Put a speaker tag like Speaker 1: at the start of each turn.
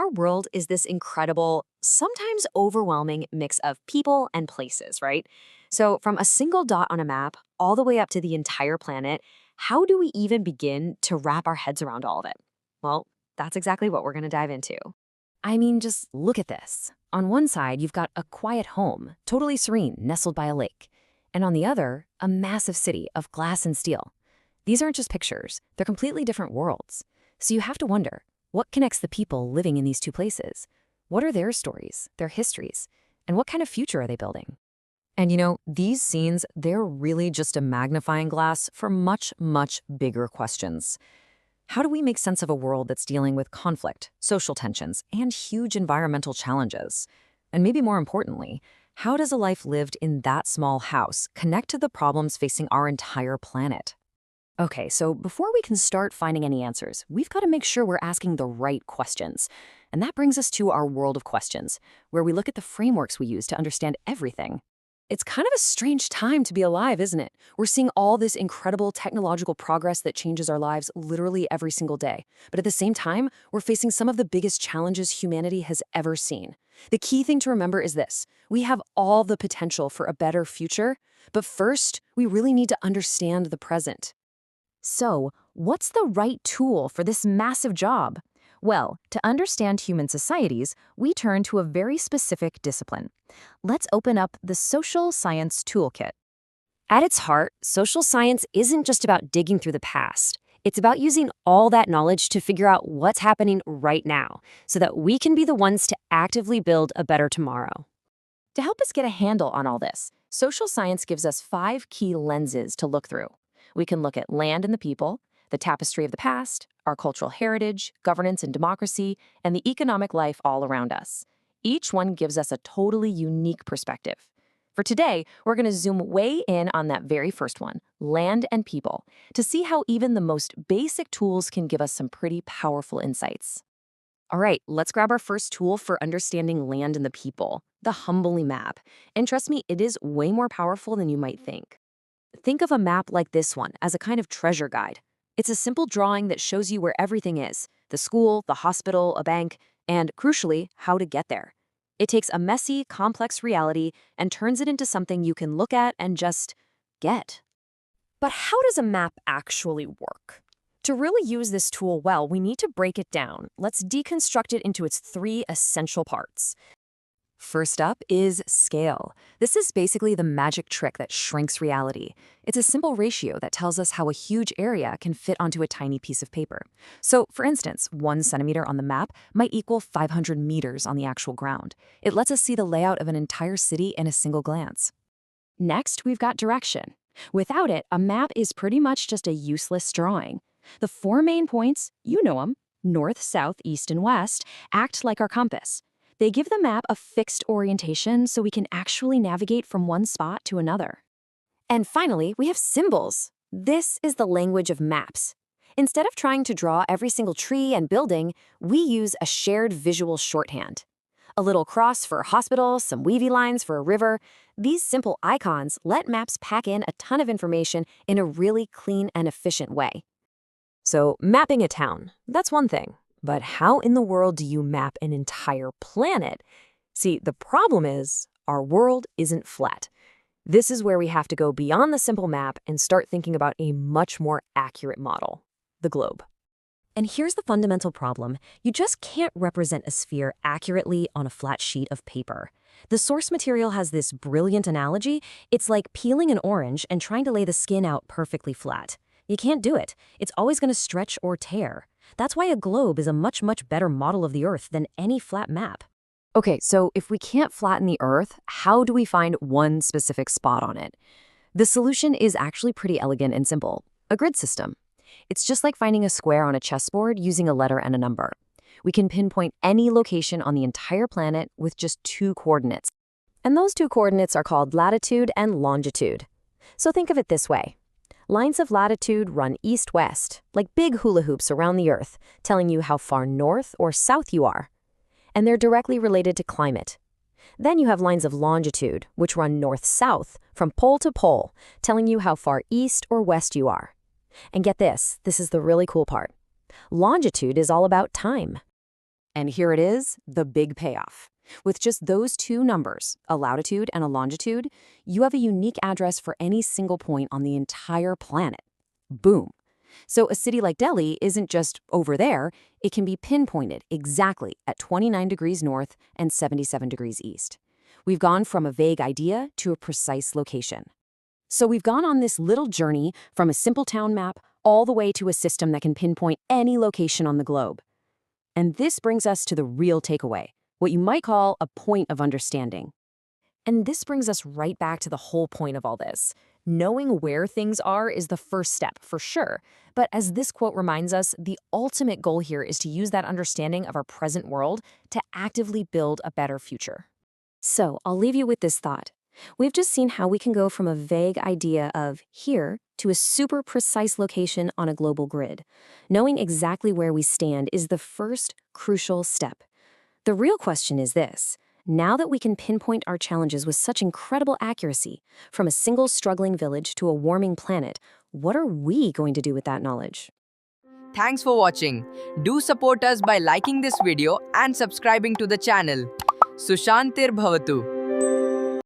Speaker 1: our world is this incredible, sometimes overwhelming mix of people and places, right? So, from a single dot on a map all the way up to the entire planet, how do we even begin to wrap our heads around all of it? Well, that's exactly what we're going to dive into.
Speaker 2: I mean, just look at this. On one side, you've got a quiet home, totally serene, nestled by a lake. And on the other, a massive city of glass and steel. These aren't just pictures, they're completely different worlds. So you have to wonder, what connects the people living in these two places? What are their stories, their histories, and what kind of future are they building?
Speaker 1: And these scenes, they're really just a magnifying glass for much, much bigger questions. How do we make sense of a world that's dealing with conflict, social tensions, and huge environmental challenges? And maybe more importantly, how does a life lived in that small house connect to the problems facing our entire planet?
Speaker 2: Okay, so before we can start finding any answers, we've got to make sure we're asking the right questions. And that brings us to our world of questions, where we look at the frameworks we use to understand everything. It's kind of a strange time to be alive, isn't it? We're seeing all this incredible technological progress that changes our lives literally every single day. But at the same time, we're facing some of the biggest challenges humanity has ever seen. The key thing to remember is this: we have all the potential for a better future, but first, we really need to understand the present. So, what's the right tool for this massive job? Well, to understand human societies, we turn to a very specific discipline. Let's open up the Social Science Toolkit. At its heart, social science isn't just about digging through the past. It's about using all that knowledge to figure out what's happening right now, so that we can be the ones to actively build a better tomorrow. To help us get a handle on all this, social science gives us 5 key lenses to look through. We can look at land and the people, the tapestry of the past, our cultural heritage, governance and democracy, and the economic life all around us. Each one gives us a totally unique perspective. For today, we're going to zoom way in on that very first one, land and people, to see how even the most basic tools can give us some pretty powerful insights. All right, let's grab our first tool for understanding land and the people, the Humbly map. And trust me, it is way more powerful than you might think. Think of a map like this one as a kind of treasure guide. It's a simple drawing that shows you where everything is: the school, the hospital, a bank, and, crucially, how to get there. It takes a messy, complex reality and turns it into something you can look at and just get. But how does a map actually work? To really use this tool well, we need to break it down. Let's deconstruct it into its 3 essential parts. First up is scale. This is basically the magic trick that shrinks reality. It's a simple ratio that tells us how a huge area can fit onto a tiny piece of paper. So, for instance, 1 centimeter on the map might equal 500 meters on the actual ground. It lets us see the layout of an entire city in a single glance. Next, we've got direction. Without it, a map is pretty much just a useless drawing. The 4 main points, you know them, north, south, east, and west, act like our compass. They give the map a fixed orientation so we can actually navigate from one spot to another. And finally, we have symbols. This is the language of maps. Instead of trying to draw every single tree and building, we use a shared visual shorthand. A little cross for a hospital, some wavy lines for a river. These simple icons let maps pack in a ton of information in a really clean and efficient way. So, mapping a town, that's one thing. But how in the world do you map an entire planet? See, the problem is, our world isn't flat. This is where we have to go beyond the simple map and start thinking about a much more accurate model: the globe. And here's the fundamental problem: you just can't represent a sphere accurately on a flat sheet of paper. The source material has this brilliant analogy. It's like peeling an orange and trying to lay the skin out perfectly flat. You can't do it. It's always going to stretch or tear. That's why a globe is a much, much better model of the Earth than any flat map. Okay, so if we can't flatten the Earth, how do we find one specific spot on it? The solution is actually pretty elegant and simple: a grid system. It's just like finding a square on a chessboard using a letter and a number. We can pinpoint any location on the entire planet with just 2 coordinates. And those 2 coordinates are called latitude and longitude. So think of it this way. Lines of latitude run east-west, like big hula hoops around the Earth, telling you how far north or south you are. And they're directly related to climate. Then you have lines of longitude, which run north-south, from pole to pole, telling you how far east or west you are. And get this is the really cool part. Longitude is all about time. And here it is, the big payoff. With just those two numbers, a latitude and a longitude, you have a unique address for any single point on the entire planet. Boom. So a city like Delhi isn't just over there, it can be pinpointed exactly at 29 degrees north and 77 degrees east. We've gone from a vague idea to a precise location. So we've gone on this little journey from a simple town map all the way to a system that can pinpoint any location on the globe. And this brings us to the real takeaway, what you might call a point of understanding.
Speaker 1: And this brings us right back to the whole point of all this. Knowing where things are is the first step, for sure. But as this quote reminds us, the ultimate goal here is to use that understanding of our present world to actively build a better future.
Speaker 2: So I'll leave you with this thought. We've just seen how we can go from a vague idea of here to a super precise location on a global grid. Knowing exactly where we stand is the first crucial step. The real question is this. Now that we can pinpoint our challenges with such incredible accuracy, from a single struggling village to a warming planet, what are we going to do with that knowledge?
Speaker 3: Thanks for watching. Do support us by liking this video and subscribing to the channel. Sushantir Bhavatu.